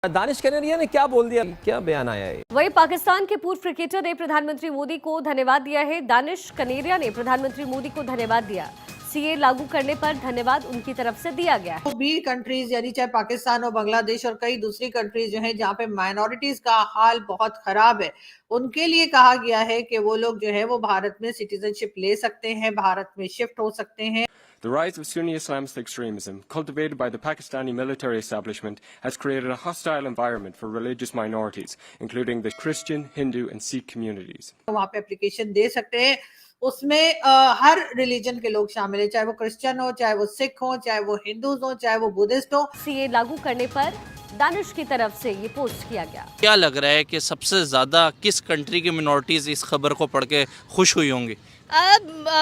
दानिश कनेरिया ने क्या बोल दिया, क्या बयान आया है? वही पाकिस्तान के पूर्व क्रिकेटर ने प्रधानमंत्री मोदी को धन्यवाद दिया है। दानिश कनेरिया ने प्रधानमंत्री मोदी को धन्यवाद दिया। सीए लागू करने पर धन्यवाद उनकी तरफ से दिया गया है। तो बी कंट्रीज यानी चाहे पाकिस्तान और बांग्लादेश और कई दूसरी कंट्रीज जो है जहाँ पे माइनॉरिटीज का हाल बहुत खराब है, उनके लिए कहा गया है कि वो लोग जो है वो भारत में सिटीजनशिप ले सकते हैं, भारत में शिफ्ट हो सकते हैं। The rise of Sunni Islamist extremism, cultivated by the Pakistani military establishment, has created a hostile environment for religious minorities, including the Christian, Hindu and Sikh communities. वहाँ पे एप्लीकेशन दे सकते हैं, उसमें हर रिलीजन के लोग शामिल है, चाहे वो क्रिश्चियन हो, चाहे वो सिख हो, चाहे वो हिंदू हो, चाहे वो बुद्धिस्ट हो। सीए लागू करने पर दानिश की तरफ से ये पोस्ट किया गया। क्या लग रहा है कि सबसे ज़्यादा किस कंट्री की मिनॉरिटीज़ इस खबर को पढ़ के खुश हुई होंगी?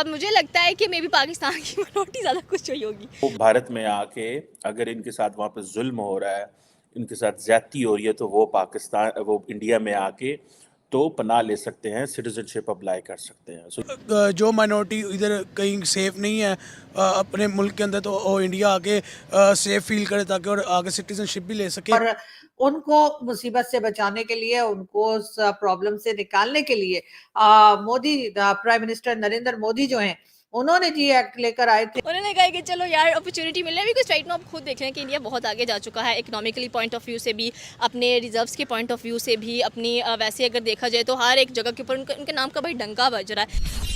मुझे लगता है कि मे बी पाकिस्तान की मिनॉरिटी ज़्यादा खुश हुई होगी। वो भारत में आके अगर इनके साथ वहाँ पे जुल्म हो रहा है, इनके साथ ज्यादती हो रही है, तो वो इंडिया में आके तो पनाह ले सकते हैं, सिटीजनशिप अप्लाई कर सकते हैं। जो माइनॉरिटी इधर कहीं सेफ नहीं है अपने मुल्क के अंदर, तो वो इंडिया आके सेफ फील करे ताकि और आगे सिटीजनशिप भी ले सके। और उनको मुसीबत से बचाने के लिए, उनको उस प्रॉब्लम से निकालने के लिए मोदी, प्राइम मिनिस्टर नरेंद्र मोदी जो हैं, उन्होंने जी एक्ट लेकर आए थे। उन्होंने कहा कि चलो यार अपॉर्चुनिटी मिल रही है, बिकॉज राइट नाउ आप खुद देख रहे हैं कि इंडिया बहुत आगे जा चुका है इकोनॉमिकली पॉइंट ऑफ व्यू से भी, अपने रिजर्व्स के पॉइंट ऑफ व्यू से भी, अपनी वैसे अगर देखा जाए तो हर एक जगह के ऊपर उनके नाम का भाई डंका बज रहा है।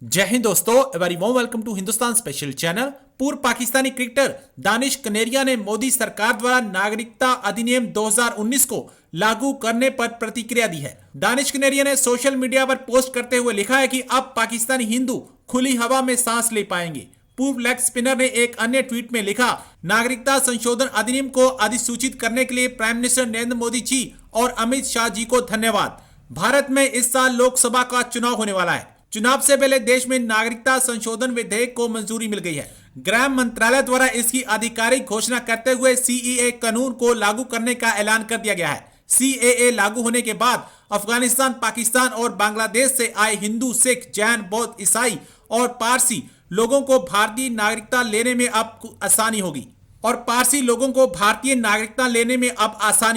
जय हिंद दोस्तों, very warm welcome to Hindustan special channel. पूर्व पाकिस्तानी क्रिकेटर दानिश कनेरिया ने मोदी सरकार द्वारा नागरिकता अधिनियम 2019 को लागू करने पर प्रतिक्रिया दी है। दानिश कनेरिया ने सोशल मीडिया पर पोस्ट करते हुए लिखा है कि अब पाकिस्तानी हिंदू खुली हवा में सांस ले पाएंगे। पूर्व लेग स्पिनर ने एक अन्य ट्वीट में लिखा, नागरिकता संशोधन अधिनियम को अधिसूचित करने के लिए प्राइम मिनिस्टर नरेंद्र मोदी जी और अमित शाह जी को धन्यवाद। भारत में इस साल लोकसभा का चुनाव होने वाला है। चुनाव से पहले देश में नागरिकता संशोधन विधेयक को मंजूरी मिल गई है। गृह मंत्रालय द्वारा इसकी आधिकारिक घोषणा करते हुए सीएए कानून को लागू करने का ऐलान कर दिया गया है। सीएए लागू होने के बाद अफगानिस्तान, पाकिस्तान और बांग्लादेश से आए हिंदू, सिख, जैन, बौद्ध, ईसाई और पारसी लोगों को भारतीय नागरिकता लेने में अब आसानी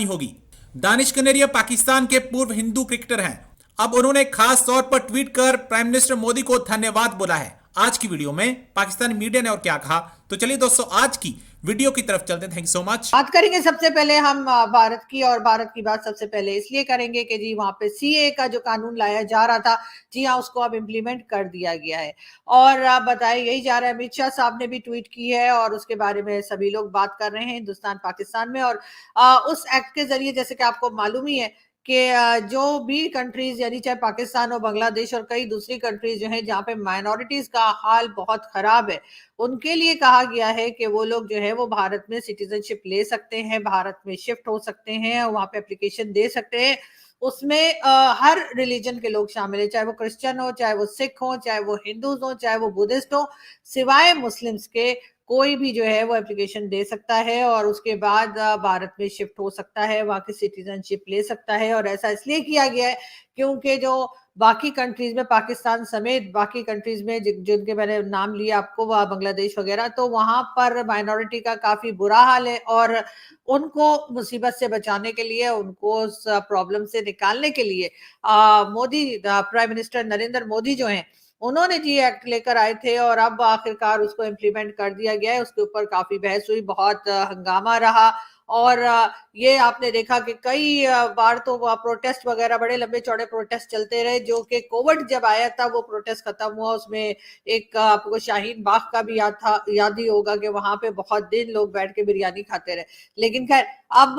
होगी। दानिश कनेरिया पाकिस्तान के पूर्व हिंदू क्रिकेटर हैं। अब उन्होंने खास तौर पर ट्वीट कर प्राइम मिनिस्टर मोदी को धन्यवाद बोला है। आज की वीडियो में पाकिस्तानी मीडिया ने और क्या कहा, तो चलिए दोस्तों आज की वीडियो की तरफ चलते हैं। Thank you so much. बात करेंगे सबसे पहले हम भारत की, और भारत की बात सबसे पहले इसलिए करेंगे कि जी वहां पे सीए का जो कानून लाया जा रहा था, जी हाँ, उसको अब इम्प्लीमेंट कर दिया गया है और बताया यही जा रहा है। अमित शाह साहब ने भी ट्वीट की है और उसके बारे में सभी लोग बात कर रहे हैं हिंदुस्तान पाकिस्तान में। और उस एक्ट के जरिए, जैसे कि आपको मालूम ही है कि जो भी कंट्रीज यानी चाहे पाकिस्तान और बांग्लादेश और कई दूसरी कंट्रीज जो है जहाँ पे माइनॉरिटीज का हाल बहुत खराब है, उनके लिए कहा गया है कि वो लोग जो है वो भारत में सिटीजनशिप ले सकते हैं, भारत में शिफ्ट हो सकते हैं, वहाँ पे एप्लीकेशन दे सकते हैं। उसमें हर रिलीजन के लोग शामिल है, चाहे वो क्रिश्चियन हो, चाहे वो सिख हो, चाहे वो हिंदू हो, चाहे वो बुद्धिस्ट हो, सिवाय मुस्लिम्स के कोई भी जो है वो एप्लीकेशन दे सकता है और उसके बाद भारत में शिफ्ट हो सकता है, वहाँ की सिटीजनशिप ले सकता है। और ऐसा इसलिए किया गया है क्योंकि जो बाकी कंट्रीज में, पाकिस्तान समेत बाकी कंट्रीज में जिनके मैंने नाम लिया आपको, बांग्लादेश वगैरह, तो वहां पर माइनॉरिटी का काफी बुरा हाल है और उनको मुसीबत से बचाने के लिए, उनको उस प्रॉब्लम से निकालने के लिए मोदी, प्राइम मिनिस्टर नरेंद्र मोदी जो हैं, उन्होंने जी एक्ट लेकर आए थे और अब आखिरकार उसको इम्प्लीमेंट कर दिया गया है। उसके ऊपर काफी बहस हुई, बहुत हंगामा रहा और ये आपने देखा कि कई बार तो प्रोटेस्ट वगैरह, बड़े लंबे चौड़े प्रोटेस्ट चलते रहे, जो कि कोविड जब आया था वो प्रोटेस्ट खत्म हुआ। उसमें एक आपको शाहीन बाग का भी याद ही होगा कि वहां पे बहुत दिन लोग बैठ के बिरयानी खाते रहे। लेकिन खैर अब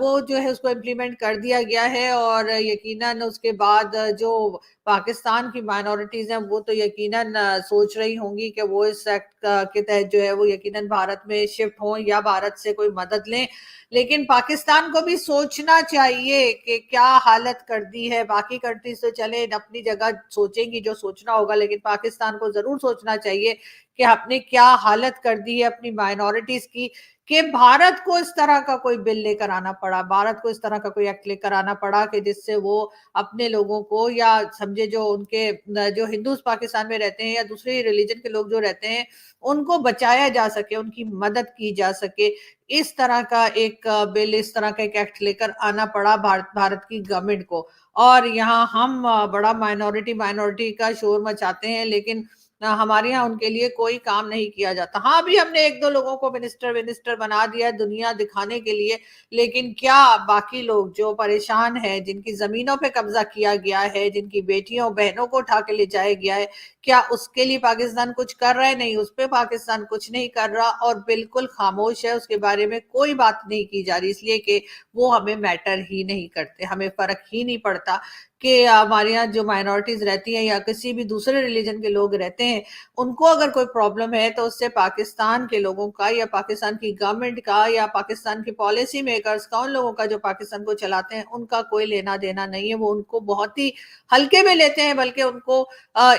वो जो है उसको इम्प्लीमेंट कर दिया गया है और यकीनन उसके बाद जो पाकिस्तान की माइनॉरिटीज हैं वो तो यकीनन सोच रही होंगी कि वो इस एक्ट के तहत जो है वो यकीनन भारत में शिफ्ट हों या भारत से कोई मदद लें। लेकिन पाकिस्तान को भी सोचना चाहिए कि क्या हालत कर दी है। बाकी कंट्रीज तो चले अपनी जगह सोचेंगी जो सोचना होगा, लेकिन पाकिस्तान को जरूर सोचना चाहिए कि आपने क्या हालत कर दी है अपनी माइनॉरिटीज की, कि भारत को इस तरह का कोई बिल लेकर आना पड़ा, भारत को इस तरह का कोई एक्ट लेकर आना पड़ा कि जिससे वो अपने लोगों को, या समझे जो उनके जो हिंदूज पाकिस्तान में रहते हैं या दूसरे रिलीजन के लोग जो रहते हैं, उनको बचाया जा सके, उनकी मदद की जा सके। इस तरह का एक बिल, इस तरह का एक एक्ट लेकर आना पड़ा भारत की गवर्नमेंट को। और यहाँ हम बड़ा माइनॉरिटी माइनॉरिटी का शोर मचाते हैं, लेकिन हमारे यहाँ उनके लिए कोई काम नहीं किया जाता। हाँ, अभी हमने एक दो लोगों को मिनिस्टर बना दिया है दुनिया दिखाने के लिए, लेकिन क्या बाकी लोग जो परेशान है, जिनकी जमीनों पे कब्जा किया गया है, जिनकी बेटियों बहनों को उठा के ले जाया गया है, क्या उसके लिए पाकिस्तान कुछ कर रहा है? नहीं, उस पर पाकिस्तान कुछ नहीं कर रहा और बिल्कुल खामोश है, उसके बारे में कोई बात नहीं की जा रही, इसलिए कि वो हमें मैटर ही नहीं करते, हमें फर्क ही नहीं पड़ता कि हमारे यहाँ जो माइनॉरिटीज रहती हैं या किसी भी दूसरे रिलीजन के लोग रहते हैं, उनको अगर कोई प्रॉब्लम है तो उससे पाकिस्तान के लोगों का या पाकिस्तान की गवर्नमेंट का या पाकिस्तान की पॉलिसी मेकर्स का, उन लोगों का जो पाकिस्तान को चलाते हैं, उनका कोई लेना देना नहीं है। वो उनको बहुत ही हल्के में लेते हैं, बल्कि उनको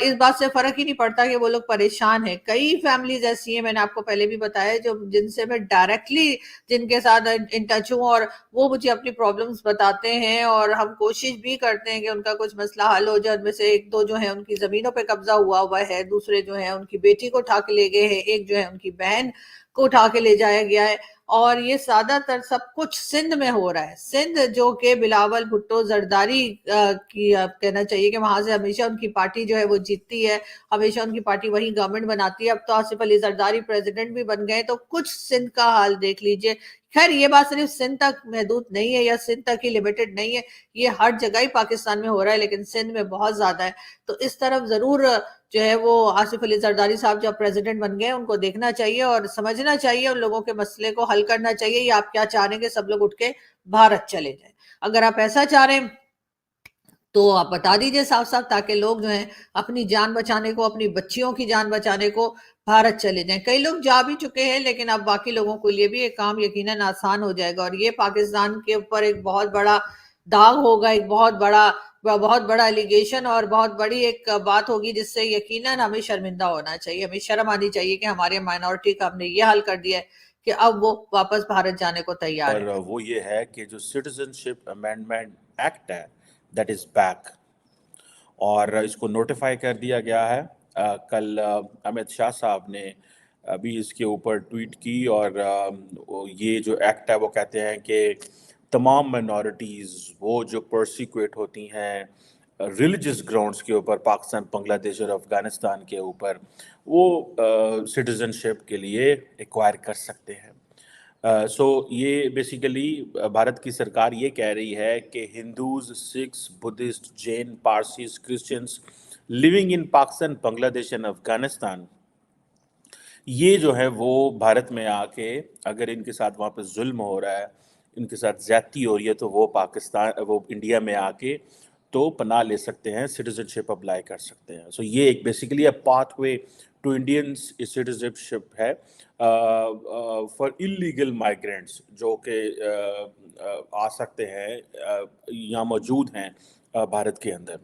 इस बात से फर्क ही नहीं पड़ता कि वो लोग परेशान है। कई फैमिलीज ऐसी हैं, मैंने आपको पहले भी बताया, जो जिनसे मैं डायरेक्टली जिनके साथ इन टच हूँ, और वो मुझे अपनी प्रॉब्लम्स बताते हैं और हम कोशिश भी करते हैं कि उनका कुछ मसला हल हो जाए। उनमें से एक दो जो है उनकी जमीनों पे कब्जा हुआ है, दूसरे जो है उनकी बेटी को उठा के ले गए हैं, एक जो है उनकी बहन को उठा के ले जाया गया है। और ये ज्यादातर सब कुछ सिंध में हो रहा है। सिंध जो कि बिलावल भुट्टो जरदारी की कहना चाहिए कि वहां से हमेशा उनकी पार्टी जो है वो जीतती है, हमेशा उनकी पार्टी वही गवर्नमेंट बनाती है। अब तो आसिफ अली जरदारी प्रेसिडेंट भी बन गए, तो कुछ सिंध का हाल देख लीजिए। खैर, ये बात सिर्फ सिंध तक महदूद नहीं है या सिंध तक ही लिमिटेड नहीं है, ये हर जगह ही पाकिस्तान में हो रहा है, लेकिन सिंध में बहुत ज्यादा है। तो इस तरफ जरूर जो है वो आसिफ अली जरदारी साहब जब प्रेसिडेंट बन गए, उनको देखना चाहिए और समझना चाहिए, उन लोगों के मसले को हल करना चाहिए। या आप क्या चाह रहे हैं कि सब लोग उठ के भारत चले जाए? अगर आप ऐसा चाह रहे हैं तो आप बता दीजिए साफ साफ, ताकि लोग जो है अपनी जान बचाने को, अपनी बच्चियों की जान बचाने को भारत चले जाएं। कई लोग जा भी चुके हैं, लेकिन अब बाकी लोगों के लिए भी ये काम यकीनन आसान हो जाएगा और ये पाकिस्तान के ऊपर एक बहुत बड़ा दाग होगा, एक बहुत बड़ा एलिगेशन और बहुत बड़ी एक बात होगी, जिससे यकीनन हमें शर्मिंदा होना चाहिए, हमें शर्म आनी चाहिए कि हमारे माइनॉरिटी का हमने ये हाल कर दिया है कि अब वो वापस भारत जाने को तैयार और है। वो ये है कि जो सिटीजनशिप अमेंडमेंट एक्ट है, दैट इज बैक, और इसको नोटिफाई कर दिया गया है। कल अमित शाह साहब ने अभी इसके ऊपर ट्वीट की, और ये जो एक्ट है वो कहते हैं कि तमाम माइनॉरिटीज़ वो जो परसिक्यूट होती हैं रिलीजियस ग्राउंड्स के ऊपर, पाकिस्तान, बांग्लादेश और अफ़गानिस्तान के ऊपर, वो सिटीज़नशिप के लिए एक्वायर कर सकते हैं। सो ये बेसिकली भारत की सरकार ये कह रही है कि Hindus, Sikhs, Buddhist, Jain, Parsis, Christians living in Pakistan, Bangladesh and Afghanistan, ये जो है वो भारत में आके अगर इनके साथ वहाँ पे जुल्म हो रहा है, इनके साथ ज्यादती हो रही है, तो वो इंडिया में आके तो पनाह ले सकते हैं, सिटीजनशिप अप्लाई कर सकते हैं। सो ये एक basically a pathway to Indian citizenship है फॉर इलीगल माइग्रेंट्स जो कि आ सकते हैं, यहाँ मौजूद हैं भारत के अंदर।